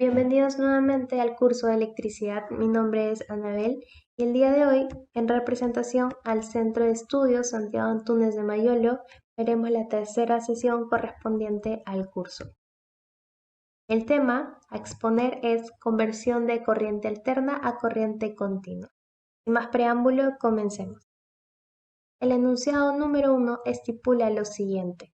Bienvenidos nuevamente al curso de electricidad. Mi nombre es Anabel y el día de hoy, en representación al Centro de Estudios Santiago Antúnez de Mayolo, veremos la tercera sesión correspondiente al curso. El tema a exponer es conversión de corriente alterna a corriente continua. Sin más preámbulo, comencemos. El enunciado número 1 estipula lo siguiente.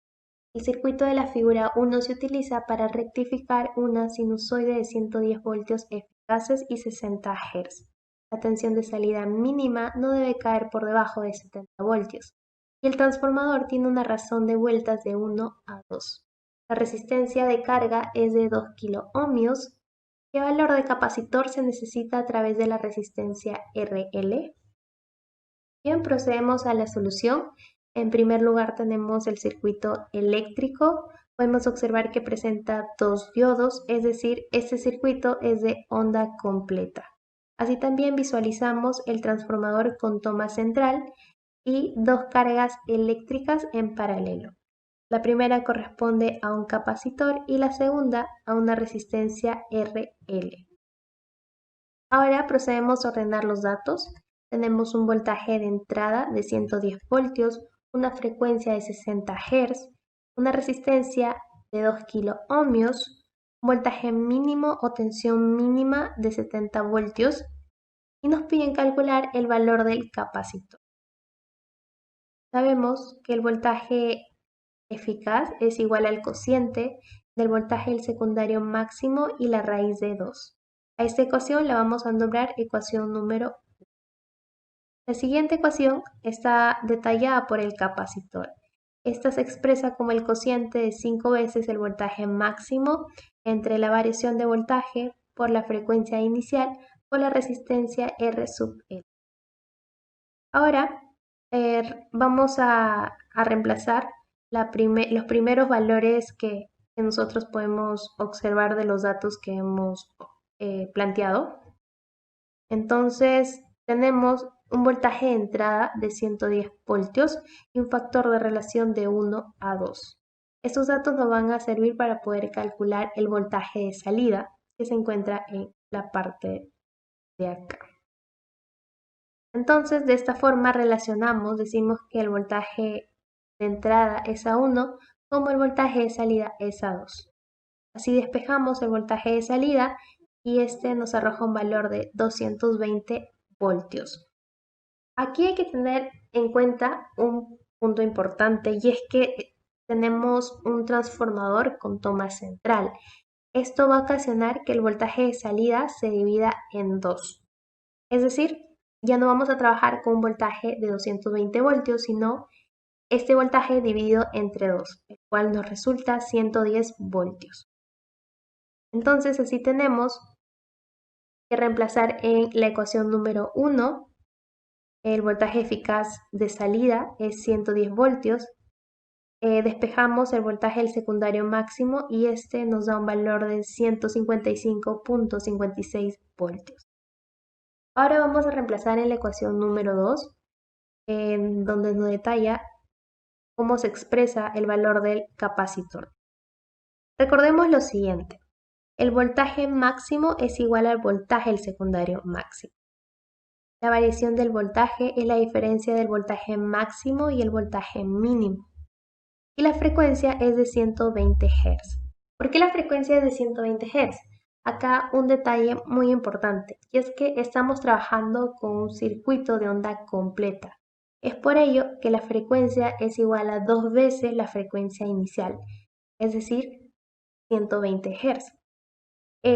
El circuito de la figura 1 se utiliza para rectificar una sinusoide de 110 voltios eficaces y 60 Hz. La tensión de salida mínima no debe caer por debajo de 70 voltios. Y el transformador tiene una razón de vueltas de 1 a 2. La resistencia de carga es de 2 kiloohmios. ¿Qué valor de capacitor se necesita a través de la resistencia RL? Bien, procedemos a la solución. En primer lugar tenemos el circuito eléctrico. Podemos observar que presenta dos diodos, es decir, este circuito es de onda completa. Así también visualizamos el transformador con toma central y dos cargas eléctricas en paralelo. La primera corresponde a un capacitor y la segunda a una resistencia RL. Ahora procedemos a ordenar los datos. Tenemos un voltaje de entrada de 110 voltios, una frecuencia de 60 Hz, una resistencia de 2 kiloohmios, un voltaje mínimo o tensión mínima de 70 voltios y nos piden calcular el valor del capacitor. Sabemos que el voltaje eficaz es igual al cociente del voltaje del secundario máximo y la raíz de 2. A esta ecuación la vamos a nombrar ecuación número 1. La siguiente ecuación está detallada por el capacitor. Esta se expresa como el cociente de 5 veces el voltaje máximo entre la variación de voltaje por la frecuencia inicial por la resistencia R sub L. Ahora vamos a reemplazar los primeros valores que nosotros podemos observar de los datos que hemos planteado. Entonces tenemos un voltaje de entrada de 110 voltios y un factor de relación de 1 a 2. Estos datos nos van a servir para poder calcular el voltaje de salida que se encuentra en la parte de acá. Entonces, de esta forma relacionamos, decimos que el voltaje de entrada es a 1 como el voltaje de salida es a 2. Así despejamos el voltaje de salida y este nos arroja un valor de 220 voltios. Aquí hay que tener en cuenta un punto importante y es que tenemos un transformador con toma central. Esto va a ocasionar que el voltaje de salida se divida en 2. Es decir, ya no vamos a trabajar con un voltaje de 220 voltios, sino este voltaje dividido entre 2, el cual nos resulta 110 voltios. Entonces así tenemos que reemplazar en la ecuación número 1, el voltaje eficaz de salida es 110 voltios, despejamos el voltaje del secundario máximo y este nos da un valor de 155.56 voltios. Ahora vamos a reemplazar en la ecuación número 2, en donde nos detalla cómo se expresa el valor del capacitor. Recordemos lo siguiente. El voltaje máximo es igual al voltaje del secundario máximo. La variación del voltaje es la diferencia del voltaje máximo y el voltaje mínimo. Y la frecuencia es de 120 Hz. ¿Por qué la frecuencia es de 120 Hz? Acá un detalle muy importante, y es que estamos trabajando con un circuito de onda completa. Es por ello que la frecuencia es igual a 2 veces la frecuencia inicial, es decir, 120 Hz.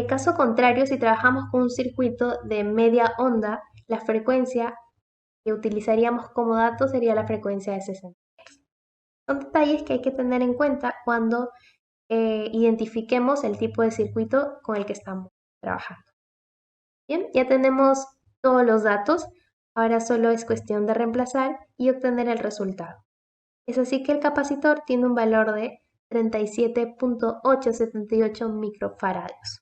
Caso contrario, si trabajamos con un circuito de media onda, la frecuencia que utilizaríamos como dato sería la frecuencia de 60 Hz. Son detalles que hay que tener en cuenta cuando identifiquemos el tipo de circuito con el que estamos trabajando. Bien, ya tenemos todos los datos, ahora solo es cuestión de reemplazar y obtener el resultado. Es así que el capacitor tiene un valor de 37.878 microfaradios.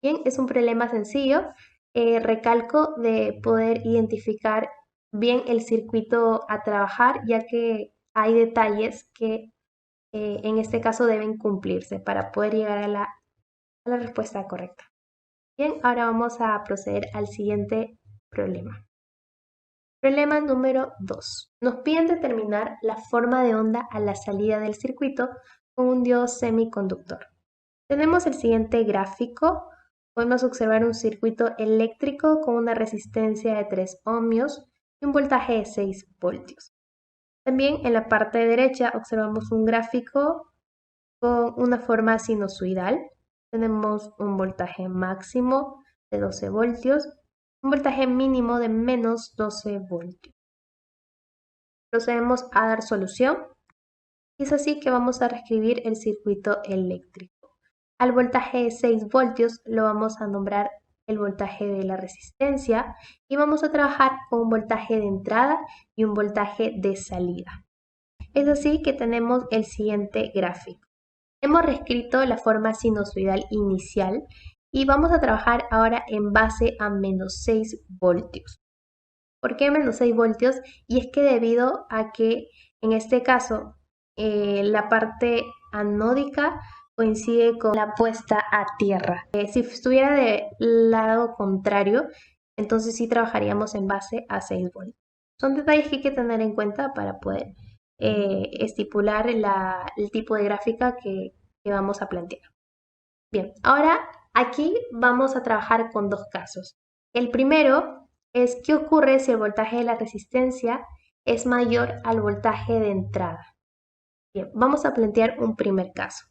Bien, es un problema sencillo. Recalco de poder identificar bien el circuito a trabajar, ya que hay detalles que en este caso deben cumplirse para poder llegar a la a la respuesta correcta. Bien, ahora vamos a proceder al siguiente problema. Problema número 2. Nos piden determinar la forma de onda a la salida del circuito con un diodo semiconductor. Tenemos el siguiente gráfico. Podemos observar un circuito eléctrico con una resistencia de 3 ohmios y un voltaje de 6 voltios. También en la parte derecha observamos un gráfico con una forma sinusoidal. Tenemos un voltaje máximo de 12 voltios, un voltaje mínimo de menos 12 voltios. Procedemos a dar solución. Y es así que vamos a reescribir el circuito eléctrico. Al voltaje de 6 voltios lo vamos a nombrar el voltaje de la resistencia y vamos a trabajar con un voltaje de entrada y un voltaje de salida. Es así que tenemos el siguiente gráfico. Hemos reescrito la forma sinusoidal inicial y vamos a trabajar ahora en base a menos 6 voltios. ¿Por qué menos 6 voltios? Y es que debido a que en este caso la parte anódica coincide con la puesta a tierra. Si estuviera del lado contrario, entonces sí trabajaríamos en base a 6 voltios. Son detalles que hay que tener en cuenta para poder estipular el tipo de gráfica que vamos a plantear. Bien, ahora aquí vamos a trabajar con dos casos. El primero es qué ocurre si el voltaje de la resistencia es mayor al voltaje de entrada. Bien, vamos a plantear un primer caso.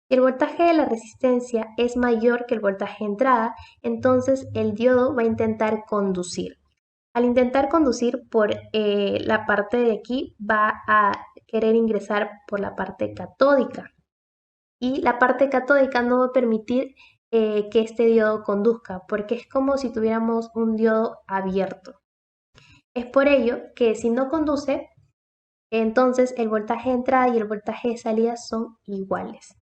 Si el voltaje de la resistencia es mayor que el voltaje de entrada, entonces el diodo va a intentar conducir. Al intentar conducir por la parte de aquí, va a querer ingresar por la parte catódica. Y la parte catódica no va a permitir que este diodo conduzca, porque es como si tuviéramos un diodo abierto. Es por ello que si no conduce, entonces el voltaje de entrada y el voltaje de salida son iguales.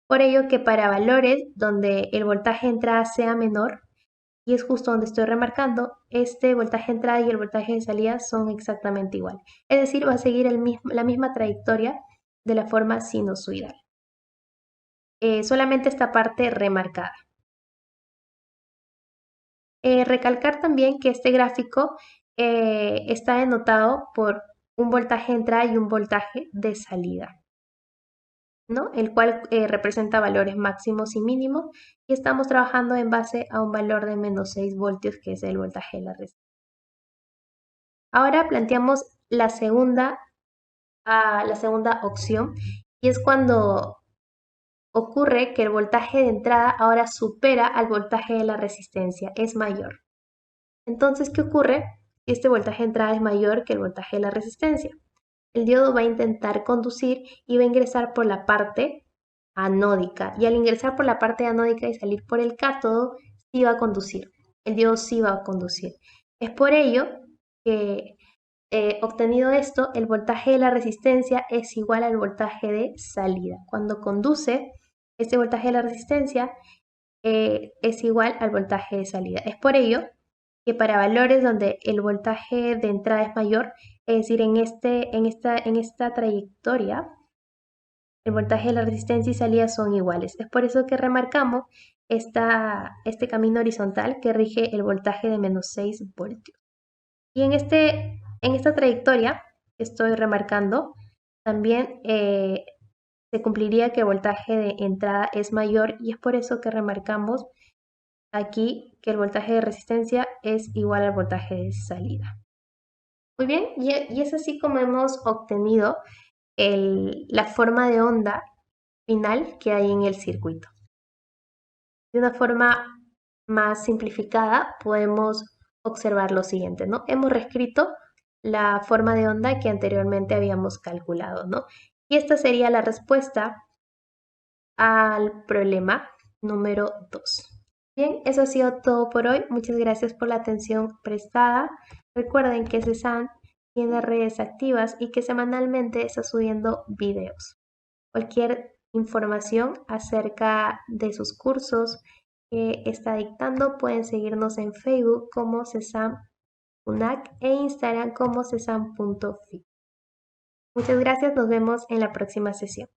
Por ello que para valores donde el voltaje de entrada sea menor, y es justo donde estoy remarcando, este voltaje de entrada y el voltaje de salida son exactamente iguales. Es decir, va a seguir la misma trayectoria de la forma sinusoidal. Solamente esta parte remarcada. Recalcar también que este gráfico está denotado por un voltaje de entrada y un voltaje de salida, ¿no? El cual representa valores máximos y mínimos, y estamos trabajando en base a un valor de menos 6 voltios, que es el voltaje de la resistencia. Ahora planteamos la segunda opción, y es cuando ocurre que el voltaje de entrada ahora supera al voltaje de la resistencia, es mayor. Entonces, ¿qué ocurre si este voltaje de entrada es mayor que el voltaje de la resistencia? El diodo va a intentar conducir y va a ingresar por la parte anódica. Y al ingresar por la parte anódica y salir por el cátodo, sí va a conducir. El diodo sí va a conducir. Es por ello que, obtenido esto, el voltaje de la resistencia es igual al voltaje de salida. Cuando conduce, este voltaje de la resistencia es igual al voltaje de salida. Es por ello que para valores donde el voltaje de entrada es mayor, es decir, en esta trayectoria, el voltaje de la resistencia y salida son iguales. Es por eso que remarcamos este camino horizontal que rige el voltaje de menos 6 voltios. Y en esta trayectoria que estoy remarcando, también se cumpliría que el voltaje de entrada es mayor, y es por eso que remarcamos aquí que el voltaje de resistencia es igual al voltaje de salida. Muy bien, y es así como hemos obtenido la forma de onda final que hay en el circuito. De una forma más simplificada podemos observar lo siguiente, ¿no? Hemos reescrito la forma de onda que anteriormente habíamos calculado, ¿no? Y esta sería la respuesta al problema número 2. Bien, eso ha sido todo por hoy. Muchas gracias por la atención prestada. Recuerden que CESAN tiene redes activas y que semanalmente está subiendo videos. Cualquier información acerca de sus cursos que está dictando pueden seguirnos en Facebook como CESAN UNAC e Instagram como cesan.fi. Muchas gracias, nos vemos en la próxima sesión.